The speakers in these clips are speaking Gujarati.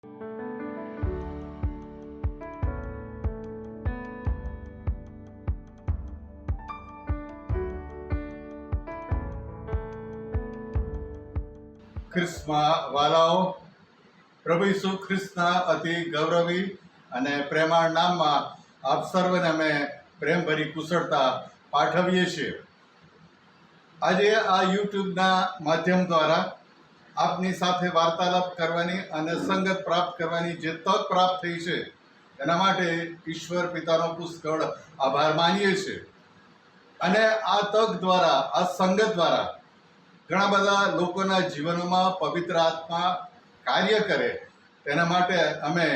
ખ્રિસ્તમાં વાલાઓ, પ્રભુ ઈસુ ખ્રિસ્તના અતિ ગૌરવી અને પ્રેમાળ નામમાં આપ સર્વને અમે પ્રેમભરી કુશળતા પાઠવીએ છીએ. આજે આ યુટ્યુબના માધ્યમ દ્વારા આપની સાથે વાર્તાલાપ કરવાની અને સંગત પ્રાપ્ત કરવાની જે તક પ્રાપ્ત થઈ છે એના માટે ઈશ્વર પિતાનો પુષ્કળ આભાર માનીએ છીએ. અને આ તક દ્વારા, આ સંગત દ્વારા ઘણા બધા લોકોના જીવનોમાં પવિત્ર આત્મા કાર્ય કરે તેના માટે અમે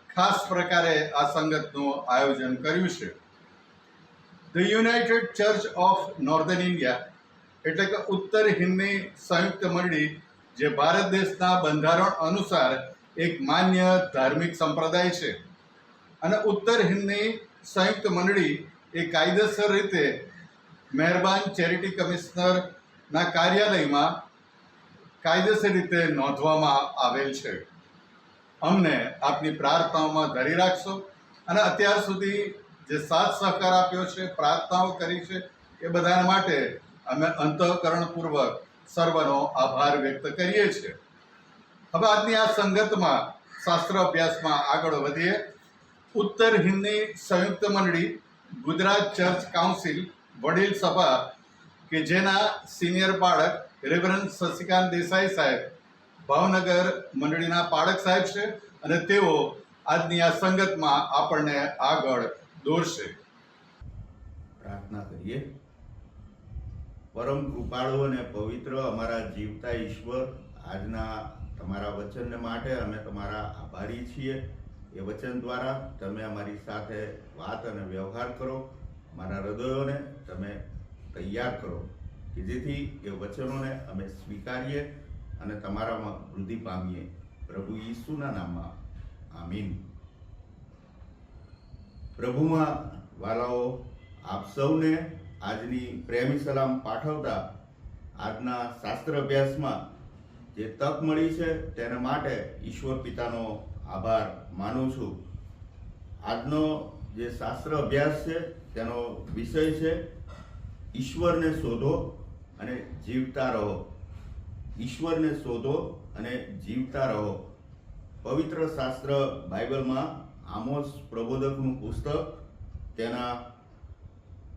ખાસ પ્રકારે આ સંગતનું આયોજન કર્યું છે. The United church of northern India એટલે કે ઉત્તર હિન્દની સંયુક્ત મંડળી, જે ભારત દેશના બંધારણ અનુસાર એક માન્ય ધાર્મિક સંપ્રદાય છે, અને ઉત્તર હિન્દની સંયુક્ત મંડળી એ કાયદેસર રીતે મહેરબાન ચેરિટી કમિશનરના કાર્યાલયમાં કાયદેસર રીતે નોંધવામાં આવેલ છે. અમને આપની પ્રાર્થનાઓમાં ધરી રાખશો અને અત્યાર સુધી જે સાથ સહકાર આપ્યો છે, પ્રાર્થનાઓ કરી છે, એ બધાના માટે અમે અંતઃકરણપૂર્વક સર્વનો આભાર વ્યક્ત કરીએ છીએ. હવે આજની આ સંગતમાં શાસ્ત્ર અભ્યાસમાં આગળ વધીએ. ઉત્તર હિન્દની સંયુક્ત મંડળી ગુજરાત ચર્ચ કાઉન્સિલ વડીલ સભા, કે જેના સિનિયર પાળક રેવરન્ડ શશિકાંત દેસાઈ સાહેબ ભાવનગર મંડળીના પાળક સાહેબ છે, અને તેઓ આજની આ સંગતમાં આપણને આગળ દોરશે. પ્રાર્થના કરીએ. પરમ કૃપાળુ અને પવિત્ર અમારા જીવતા ઈશ્વર, આજના તમારા વચનને માટે અમે તમારા આભારી છીએ. એ વચન દ્વારા તમે અમારી સાથે વાત અને વ્યવહાર કરો, અમારા હૃદયોને તમે તૈયાર કરો, કે જેથી એ વચનોને અમે સ્વીકારીએ અને તમારામાં વૃદ્ધિ પામીએ. પ્રભુ ઈસુના નામમાં આમીન. પ્રભુમાં વાલાઓ, આપ સૌને આજની પ્રેમી સલામ પાઠવતા આજના શાસ્ત્ર અભ્યાસમાં જે તક મળી છે તેના માટે ઈશ્વર પિતાનો આભાર માનું છું. આજનો જે શાસ્ત્ર અભ્યાસ છે તેનો વિષય છે ઈશ્વરને શોધો અને જીવતા રહો. ઈશ્વરને શોધો અને જીવતા રહો. પવિત્ર શાસ્ત્ર બાઇબલમાં આમોસ પ્રબોધકનું પુસ્તક તેના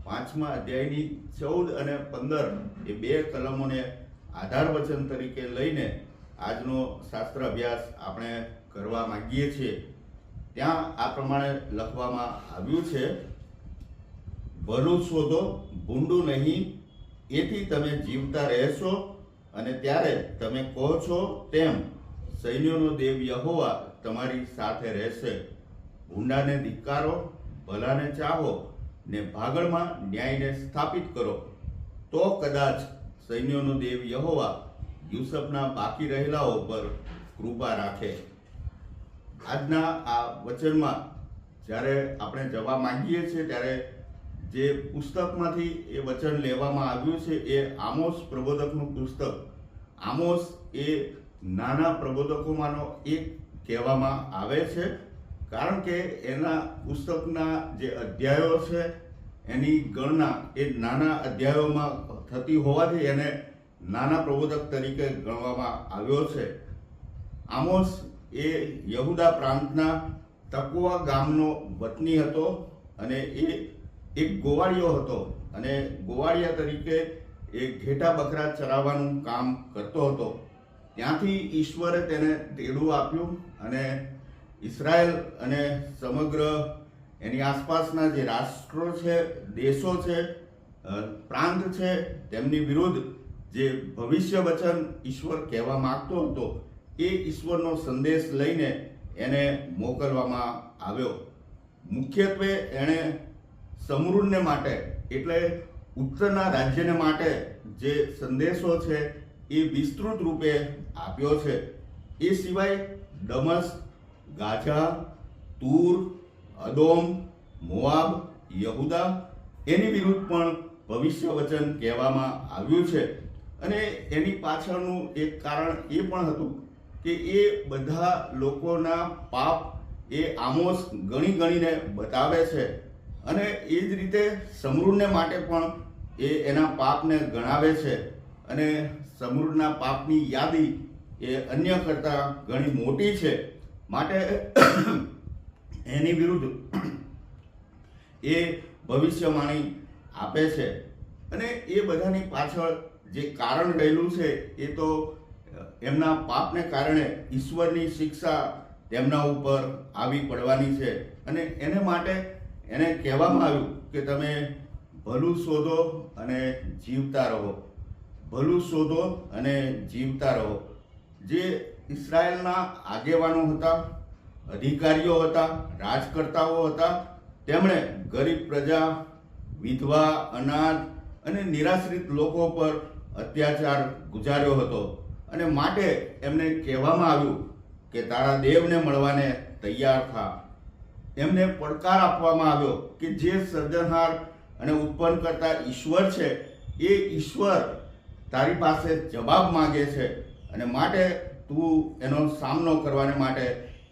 5મા અધ્યાયની 14 અને 15 એ 2 કલમોને આધાર વચન તરીકે લઈને આજનો શાસ્ત્ર અભ્યાસ આપણે કરવા માંગીએ છીએ. ત્યાં આ પ્રમાણે લખવામાં આવ્યું છે: ભલું શોધો, ભૂંડું નહીં, એથી તમે જીવતા રહેશો. અને ત્યારે તમે કહો છો તેમ સૈન્યોનો દેવ યહોવા તમારી સાથે રહેશે. ભૂંડાને ધિક્કારો, ભલાને ચાહો, ને ભાગળમાં ન્યાયને સ્થાપિત કરો. તો કદાચ સૈન્યોનો દેવ યહોવા યુસફના બાકી રહેલાઓ પર કૃપા રાખે. આજના આ વચનમાં જ્યારે આપણે જવા માંગીએ છીએ ત્યારે જે પુસ્તકમાંથી એ વચન લેવામાં આવ્યું છે એ આમોસ પ્રબોધકનું પુસ્તક. આમોસ એ નાના પ્રબોધકોમાંનો એક કહેવામાં આવે છે, કારણ કે એના પુસ્તકના જે અધ્યાયો છે એની ગણના એ નાના અધ્યાયોમાં થતી હોવાથી એને નાના પ્રબોધક તરીકે ગણવામાં આવ્યો છે. આમોસ એ યહુદા પ્રાંતના તકવા ગામનો વતની હતો, અને એ એક ગોવાળિયો હતો, અને ગોવાળિયા તરીકે એ ઘેટા બકરા ચરાવવાનું કામ કરતો હતો. ત્યાંથી ઈશ્વરે તેને તેડું આપ્યું, અને ઇઝરાયલ અને સમગ્ર એની આસપાસના જે રાષ્ટ્રો છે, દેશો છે, પ્રાંત છે, તેમની વિરુદ્ધ જે ભવિષ્ય વચન ઈશ્વર કહેવા માંગતો હતો એ ઈશ્વરનો સંદેશ લઈને એને મોકલવામાં આવ્યો. મુખ્યત્વે એણે સમૃદ્ધને માટે, એટલે ઉત્તરના રાજ્યને માટે જે સંદેશો છે એ વિસ્તૃત રૂપે આપ્યો છે. એ સિવાય દમસ્ક, ગાઝા, તૂર, અદોમ, મોઆબ, યહુદા એની વિરુદ્ધ પણ ભવિષ્ય વચન કહેવામાં આવ્યું છે. અને એની પાછળનું એક કારણ એ પણ હતું કે એ બધા લોકોના પાપ એ આમોસ ગણીને બતાવે છે, અને એ જ રીતે સમૃદ્ધને માટે પણ એ એના પાપને ગણાવે છે, અને સમૃદ્ધના પાપની યાદી એ અન્ય કરતાં ઘણી મોટી છે. માટે એની વિરુદ્ધ એ ભવિષ્યવાણી આપે છે, અને એ બધાની પાછળ જે કારણ રહેલું છે એ તો એમના પાપને કારણે ઈશ્વરની શિક્ષા તેમના ઉપર આવી પડવાની છે. અને એને માટે એને કહેવામાં આવ્યું કે તમે ભલું શોધો અને જીવતા રહો, ભલું શોધો અને જીવતા રહો. જે ઇઝરાયલના આગેવાનો હતા, અધિકારીઓ હતા, રાજકર્તાઓ હતા, તેમણે ગરીબ પ્રજા, વિધવા, અનાથ અને નિરાશ્રિત લોકો પર અત્યાચાર ગુજાર્યો હતો, અને માટે એમને કહેવામાં આવ્યું કે તારા દેવને મળવાને તૈયાર થા. એમને પડકાર આપવામાં આવ્યો કે જે સર્જનહાર અને ઉત્પન્ન કરતા ઈશ્વર છે એ ઈશ્વર તારી પાસે જવાબ માંગે છે, અને માટે તું એનો સામનો કરવાને માટે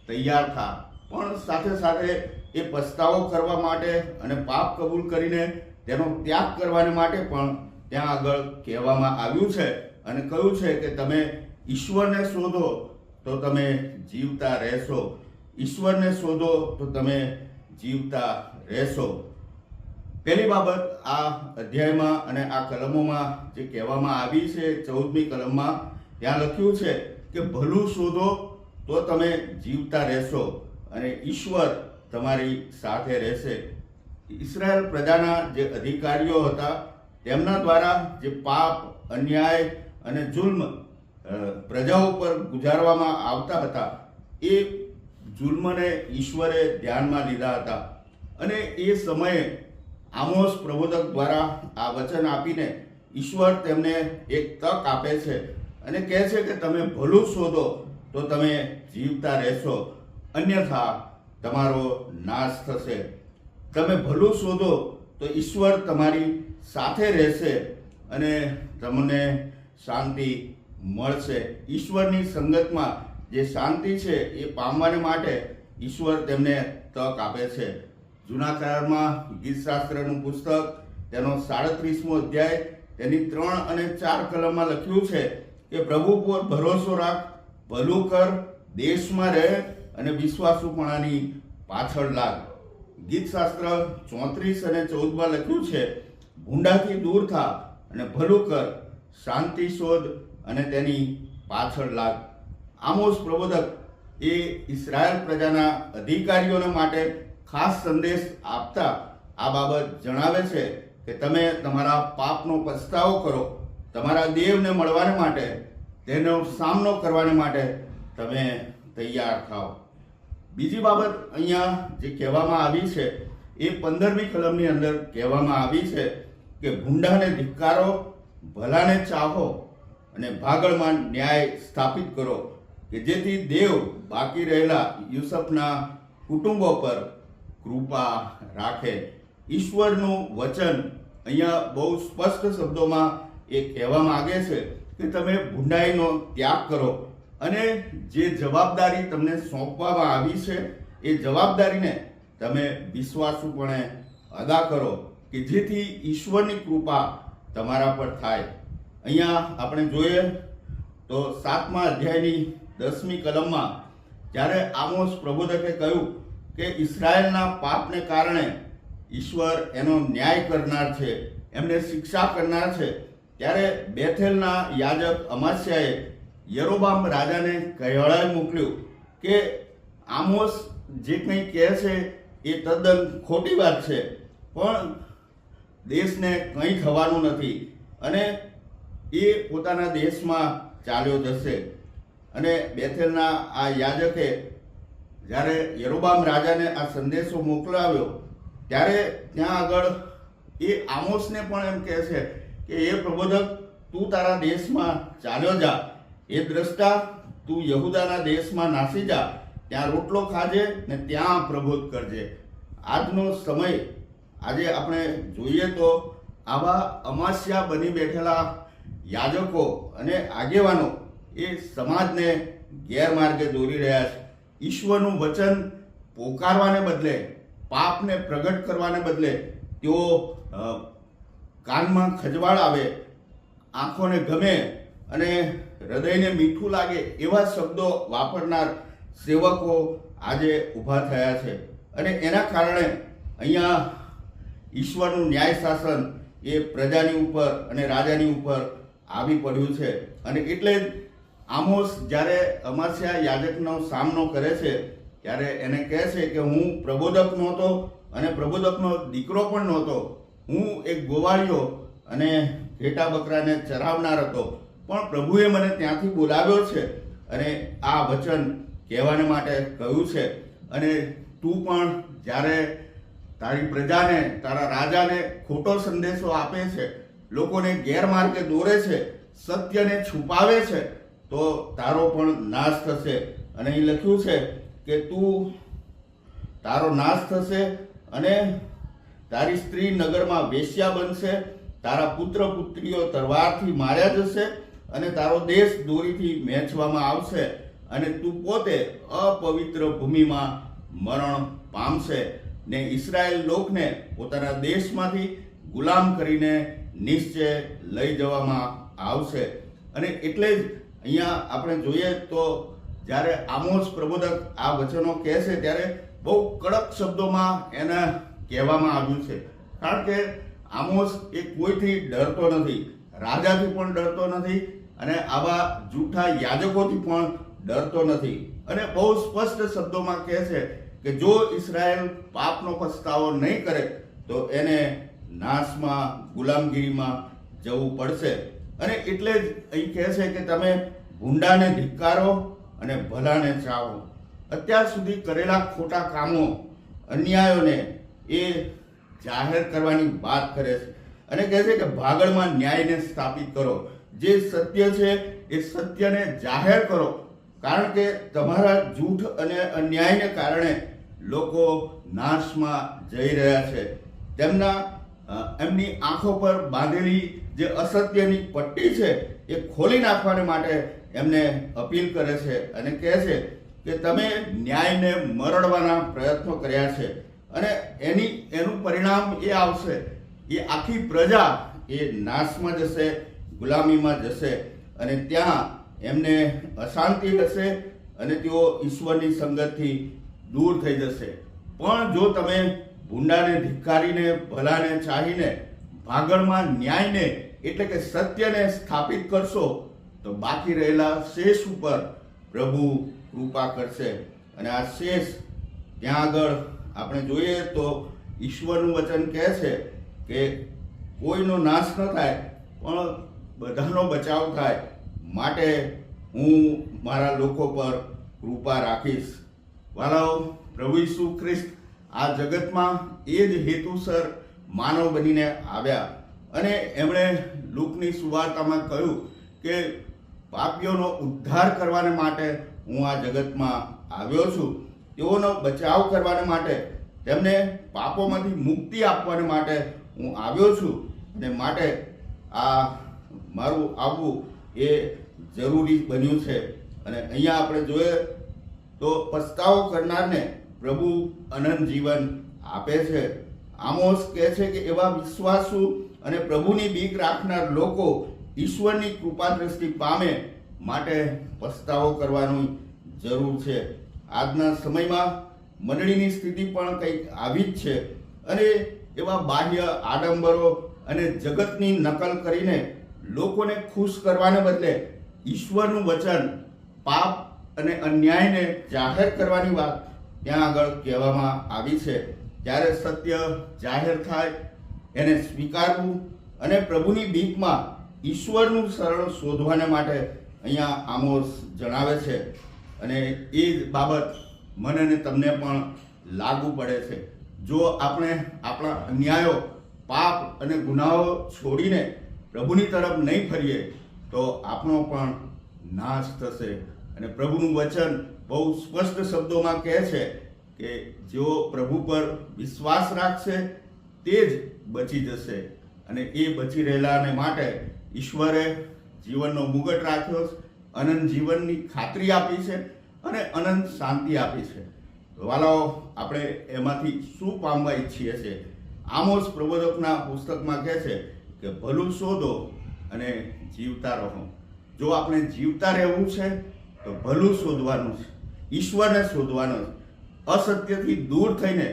તૈયાર થા. પણ સાથે સાથે એ પસ્તાવો કરવા માટે અને પાપ કબૂલ કરીને તેનો ત્યાગ કરવાને માટે પણ ત્યાં આગળ કહેવામાં આવ્યું છે, અને કહ્યું છે કે તમે ઈશ્વરને શોધો તો તમે જીવતા રહેશો, ઈશ્વરને શોધો તો તમે જીવતા રહેશો. પહેલી બાબત આ અધ્યાયમાં અને આ કલમોમાં જે કહેવામાં આવી છે, 14મી કલમમાં ત્યાં લખ્યું છે કે ભલું શોધો તો તમે જીવતા રહેશો અને ઈશ્વર તમારી સાથે રહેશે. ઇઝરાયલ પ્રજાના જે અધિકારીઓ હતા તેમના દ્વારા જે પાપ, અન્યાય અને જુલ્મ પ્રજા ઉપર ગુજારવામાં આવતા હતા, એ જુલ્મને ઈશ્વરે ધ્યાનમાં લીધા હતા, અને એ સમયે આમોસ પ્રબોધક દ્વારા આ વચન આપીને ઈશ્વર તેમને એક તક આપે છે અને કહે છે કે તમે ભલું શોધો તો તમે જીવતા રહેશો, અન્યથા તમારો નાશ થશે. તમે ભલું શોધો તો ઈશ્વર તમારી સાથે રહેશે અને તમને શાંતિ મળશે. ઈશ્વરની સંગતમાં જે શાંતિ છે એ પામવાને માટે ઈશ્વર તેમને તક આપે છે. જૂના કરારમાં ગીતશાસ્ત્રનું પુસ્તક તેનો 37મો અધ્યાય તેની 3 અને 4 કલમમાં લખ્યું છે કે પ્રભુ પર ભરોસો રાખ, ભલું કર, દેશમાં રહે અને વિશ્વાસુપણાની પાછળ લાગ. ગીતશાસ્ત્ર 34 અને 14માં લખ્યું છે ભૂંડાથી દૂર થા અને ભલું કર, શાંતિ શોધ અને તેની પાછળ લાગ. આમોસ પ્રબોધક એ ઇઝરાયલ પ્રજાના અધિકારીઓને માટે ખાસ સંદેશ આપતા આ બાબત જણાવે છે કે તમે તમારા પાપનો પસ્તાવો કરો, તમારા દેવને મળવાને માટે, તેનો સામનો કરવાને માટે તમે તૈયાર થાઓ. બીજી બાબત અહીંયા જે કહેવામાં આવી છે એ 15મી કલમની અંદર કહેવામાં આવી છે કે ભૂંડાને ધિક્કારો, ભલાને ચાહો અને ભાગળમાં ન્યાય સ્થાપિત કરો, કે જેથી દેવ બાકી રહેલા યુસુફના કુટુંબો પર કૃપા રાખે. ઈશ્વરનું વચન અહીંયા બહુ સ્પષ્ટ શબ્દોમાં એ કહેવા માંગે છે કે તમે ભૂંડાઈનો ત્યાગ કરો અને જે જવાબદારી તમને સોંપવામાં આવી છે એ જવાબદારીને તમે વિશ્વાસુપણે અદા કરો, કે જેથી ઈશ્વરની કૃપા તમારા પર થાય. અહીંયા આપણે જોઈએ તો 7મા અધ્યાયની 10મી કલમમાં જ્યારે આમોસ પ્રબોધકે કહ્યું કે ઇઝરાયલના પાપને કારણે ઈશ્વર એનો ન્યાય કરનાર છે, એમને શિક્ષા કરનાર છે, ત્યારે બેથેલના યાજક અમાસ્યાએ યરોબામ રાજાને કહેવડાવી મોકલ્યું કે આમોસ જે કંઈ કહે છે એ તદ્દન ખોટી વાત છે, પણ દેશને કંઈ થવાનું નથી અને એ પોતાના દેશમાં ચાલ્યો જશે. અને બેથેલના આ યાજકે જ્યારે યરોબામ રાજાને આ સંદેશો મોકલાવ્યો ત્યારે ત્યાં આગળ એ આમોસને પણ એમ કહે છે કે એ પ્રબોધક તું તારા દેશમાં ચાલ્યો જા, એ દ્રષ્ટા તું યહૂદાના દેશમાં નાસી જા, ત્યાં રોટલો ખાજે ને ત્યાં પ્રબોધ કરજે. આજનો સમય આજે આપણે જોઈએ તો આવા અમાસ્યા બની બેઠેલા યાજકો અને આગેવાનો એ સમાજને ગેરમાર્ગે દોરી રહ્યા છે. ઈશ્વરનું વચન પોકારવાને બદલે, પાપને પ્રગટ કરવાને બદલે તેઓ કાનમાં ખજવાળ આવે, આંખોને ગમે અને હૃદયને મીઠું લાગે એવા શબ્દો વાપરનાર સેવકો આજે ઊભા થયા છે. અને એના કારણે અહીંયા ઈશ્વરનું ન્યાય શાસન એ પ્રજાની ઉપર અને રાજાની ઉપર આવી પડ્યું છે. અને એટલે જ આમોસ જ્યારે અમાસ્યા યાજકનો સામનો કરે છે ત્યારે એને કહે છે કે હું પ્રબોધક નહોતો અને પ્રબોધકનો દીકરો પણ નહોતો, હું એક ગોવાળિયો અને ઘેટા બકરાને ચરાવનાર હતો, પણ પ્રભુએ મને ત્યાંથી બોલાવ્યો છે અને આ વચન કહેવાને માટે કહ્યું છે. અને તું પણ જ્યારે તારી પ્રજાને, તારા રાજાને ખોટો સંદેશો આપે છે, લોકોને ગેરમાર્ગે દોરે છે, સત્યને છુપાવે છે, તો તારો પણ નાશ થશે. અને અહીં લખ્યું છે કે તારો નાશ થશે અને તારી સ્ત્રી નગરમાં વેશ્યા બનશે, તારા પુત્ર પુત્રીઓ તલવારથી માર્યા જશે અને તારો દેશ દોરીથી વહેંચવામાં આવશે અને તું પોતે અપવિત્ર ભૂમિમાં મરણ પામશે ને ઇસ્રાયેલ લોકને પોતાના દેશમાંથી ગુલામ કરીને નિશ્ચય લઈ જવામાં આવશે. અને એટલે જ અહીંયા આપણે જોઈએ તો જ્યારે આમોસ પ્રબોધક આ વચનો કહે છે ત્યારે બહુ કડક શબ્દોમાં એને કહેવામાં આવ્યું છે. કારણ કે આમોસ એ કોઈથી ડરતો નથી, રાજાથી પણ ડરતો નથી અને આવા જૂઠા યાજકોથી પણ ડરતો નથી. અને બહુ સ્પષ્ટ શબ્દોમાં કહે છે કે જો ઇસ્રાયેલ પાપનો પસ્તાવો નહીં કરે તો એને નાશમાં, ગુલામગીરીમાં જવું પડશે. અને એટલે જ અહીં કહે છે કે તમે ભૂંડાને ધિક્કારો અને ભલાને ચાવો. અત્યાર સુધી કરેલા ખોટા કામો, અન્યાયોને એ જાહેર કરવાની વાત કરે છે અને કહે છે કે ભાગળમાં ન્યાયને સ્થાપિત કરો. જે સત્ય છે એ સત્યને જાહેર કરો, કારણ કે તમારા જૂઠ અને અન્યાયને કારણે લોકો નાશમાં જઈ રહ્યા છે. એમની આંખો પર બાંધેલી જે અસત્યની પટ્ટી છે એ ખોલી નાખવાને માટે એમને અપીલ કરે છે અને કહે છે કે તમે ન્યાયને મરડવાના પ્રયત્નો કર્યા છે અને એનું પરિણામ એ આવશે, એ આખી પ્રજા એ નાશમાં જશે, ગુલામીમાં જશે અને ત્યાં એમને અશાંતિ હશે અને તેઓ ઈશ્વરની સંગતથી દૂર થઈ જશે. પણ જો તમે ભૂંડાને ધિક્કારીને, ભલાને ચાહીને, ભાગળમાં ન્યાયને એટલે કે સત્યને સ્થાપિત કરશો તો બાકી રહેલા શેષ ઉપર પ્રભુ કૃપા કરશે. અને આ શેષ ત્યાં આગળ આપણે જોઈએ તો ઈશ્વરનું વચન કહે છે કે કોઈનો નાશ ન થાય પણ બધાનો બચાવ થાય, માટે હું મારા લોકો પર કૃપા રાખીશ. વાલાઓ, પ્રભુ ઈસુ ખ્રિસ્ત આ જગતમાં એ જ હેતુસર માનવ બનીને આવ્યા અને એમણે લુકની સુવાર્તામાં કહ્યું કે પાપીઓનો ઉદ્ધાર કરવાને માટે હું આ જગતમાં આવ્યો છું, તેઓનો બચાવ કરવાને માટે, તેમને પાપોમાંથી મુક્તિ આપવાને માટે હું આવ્યો છું. અને માટે આ મારું આવવું એ જરૂરી બન્યું છે. અને અહીંયા આપણે જોઈએ તો પસ્તાવો કરનારને પ્રભુ અનંત જીવન આપે છે. આમોસ કહે છે કે એવા વિશ્વાસુ અને પ્રભુની બીક રાખનાર લોકો ઈશ્વરની કૃપા દ્રષ્ટિ પામે, માટે પસ્તાવો કરવાની જરૂર છે. આજના સમયમાં મંડળીની સ્થિતિ પણ કંઈક આવી જ છે અને એવા બાહ્ય આડંબરો અને જગતની નકલ કરીને લોકોને ખુશ કરવાને બદલે ઈશ્વરનું વચન, પાપ અને અન્યાયને જાહેર કરવાની વાત ત્યાં આગળ કહેવામાં આવી છે. જ્યારે સત્ય જાહેર થાય એને સ્વીકારવું અને પ્રભુની બીકમાં ઈશ્વરનું શરણ શોધવાને માટે અહીંયા આમોસ જણાવે છે. અને એ જ બાબત મને અને તમને પણ લાગુ પડે છે. જો આપણે આપણા અન્યાયો, પાપ અને ગુનાઓ છોડીને પ્રભુની તરફ નહીં ફરીએ તો આપણો પણ નાશ થશે. અને પ્રભુનું વચન બહુ સ્પષ્ટ શબ્દોમાં કહે છે કે જેઓ પ્રભુ પર વિશ્વાસ રાખશે તે જ બચી જશે. અને એ બચી રહેલાને માટે ઈશ્વરે જીવનનો મુગટ રાખ્યો, અનંત જીવનની ખાતરી આપી છે અને અનંત શાંતિ આપી છે. વાલાઓ, આપણે એમાંથી શું પામવા ઈચ્છીએ છીએ? આમોસ પ્રબોધકના પુસ્તકમાં કહે છે કે ભલું શોધો અને જીવતા રહો. જો આપણે જીવતા રહેવું છે તો ભલું શોધવાનું છે, ઈશ્વરને શોધવાનું છે, અસત્યથી દૂર થઈને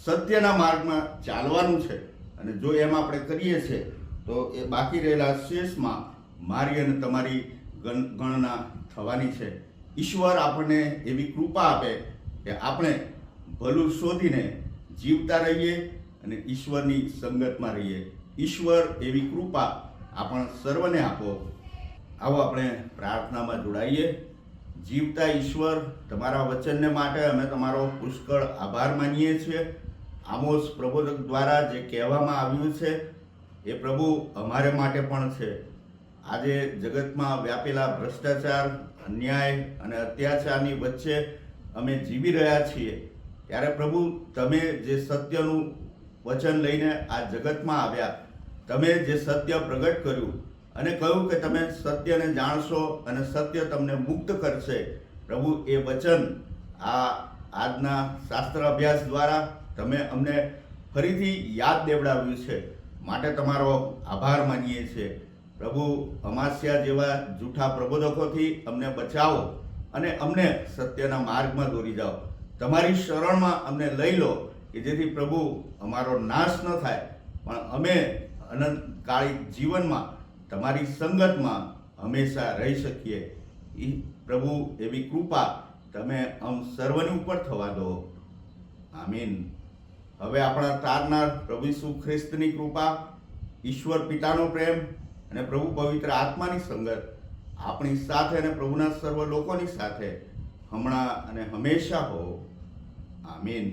સત્યના માર્ગમાં ચાલવાનું છે. અને જો એમ આપણે કરીએ છીએ તો એ બાકી રહેલા શેષમાં મારી અને તમારી ગણના થવાની છે. ઈશ્વર આપણને એવી કૃપા આપે કે આપણે ભલું શોધીને જીવતા રહીએ અને ઈશ્વરની સંગતમાં રહીએ. ઈશ્વર એવી કૃપા આપણ સર્વને આપો. આવો આપણે પ્રાર્થનામાં જોડાઈએ. જીવતા ઈશ્વર, તમારા વચનને માટે અમે તમારો પુષ્કળ આભાર માનીએ છીએ. આમોસ પ્રબોધક દ્વારા જે કહેવામાં આવ્યું છે એ પ્રભુ અમારે માટે પણ છે. આજે જગતમાં વ્યાપેલા ભ્રષ્ટાચાર, અન્યાય અને અત્યાચારની વચ્ચે અમે જીવી રહ્યા છીએ, ત્યારે પ્રભુ તમે જે સત્યનું વચન લઈને આ જગતમાં આવ્યા, તમે જે સત્ય પ્રગટ કર્યું અને કહ્યું કે તમે સત્યને જાણશો અને સત્ય તમને મુક્ત કરશે. પ્રભુ એ વચન આજના શાસ્ત્ર અભ્યાસ દ્વારા તમે અમને ફરીથી યાદ દેવડાવ્યું છે, માટે તમારો આભાર માનીએ છીએ. પ્રભુ, અમાસ્યા જેવા જૂઠા પ્રબોધકોથી અમને બચાવો અને અમને સત્યના માર્ગમાં દોરી જાઓ. તમારી શરણમાં અમને લઈ લો કે જેથી પ્રભુ અમારો નાશ ન થાય, પણ અમે અનંતકાળી જીવનમાં તમારી સંગતમાં હંમેશા રહી શકીએ. પ્રભુ, એવી કૃપા તમે સર્વની ઉપર થવા દો. આમીન. હવે આપણા તારનાર પ્રભુ ઈસુ ખ્રિસ્તની કૃપા, ઈશ્વર પિતાનો પ્રેમ અને પ્રભુ પવિત્ર આત્માની સંગત આપણી સાથે અને પ્રભુના સર્વ લોકોની સાથે હમણાં અને હંમેશા હો. આમીન.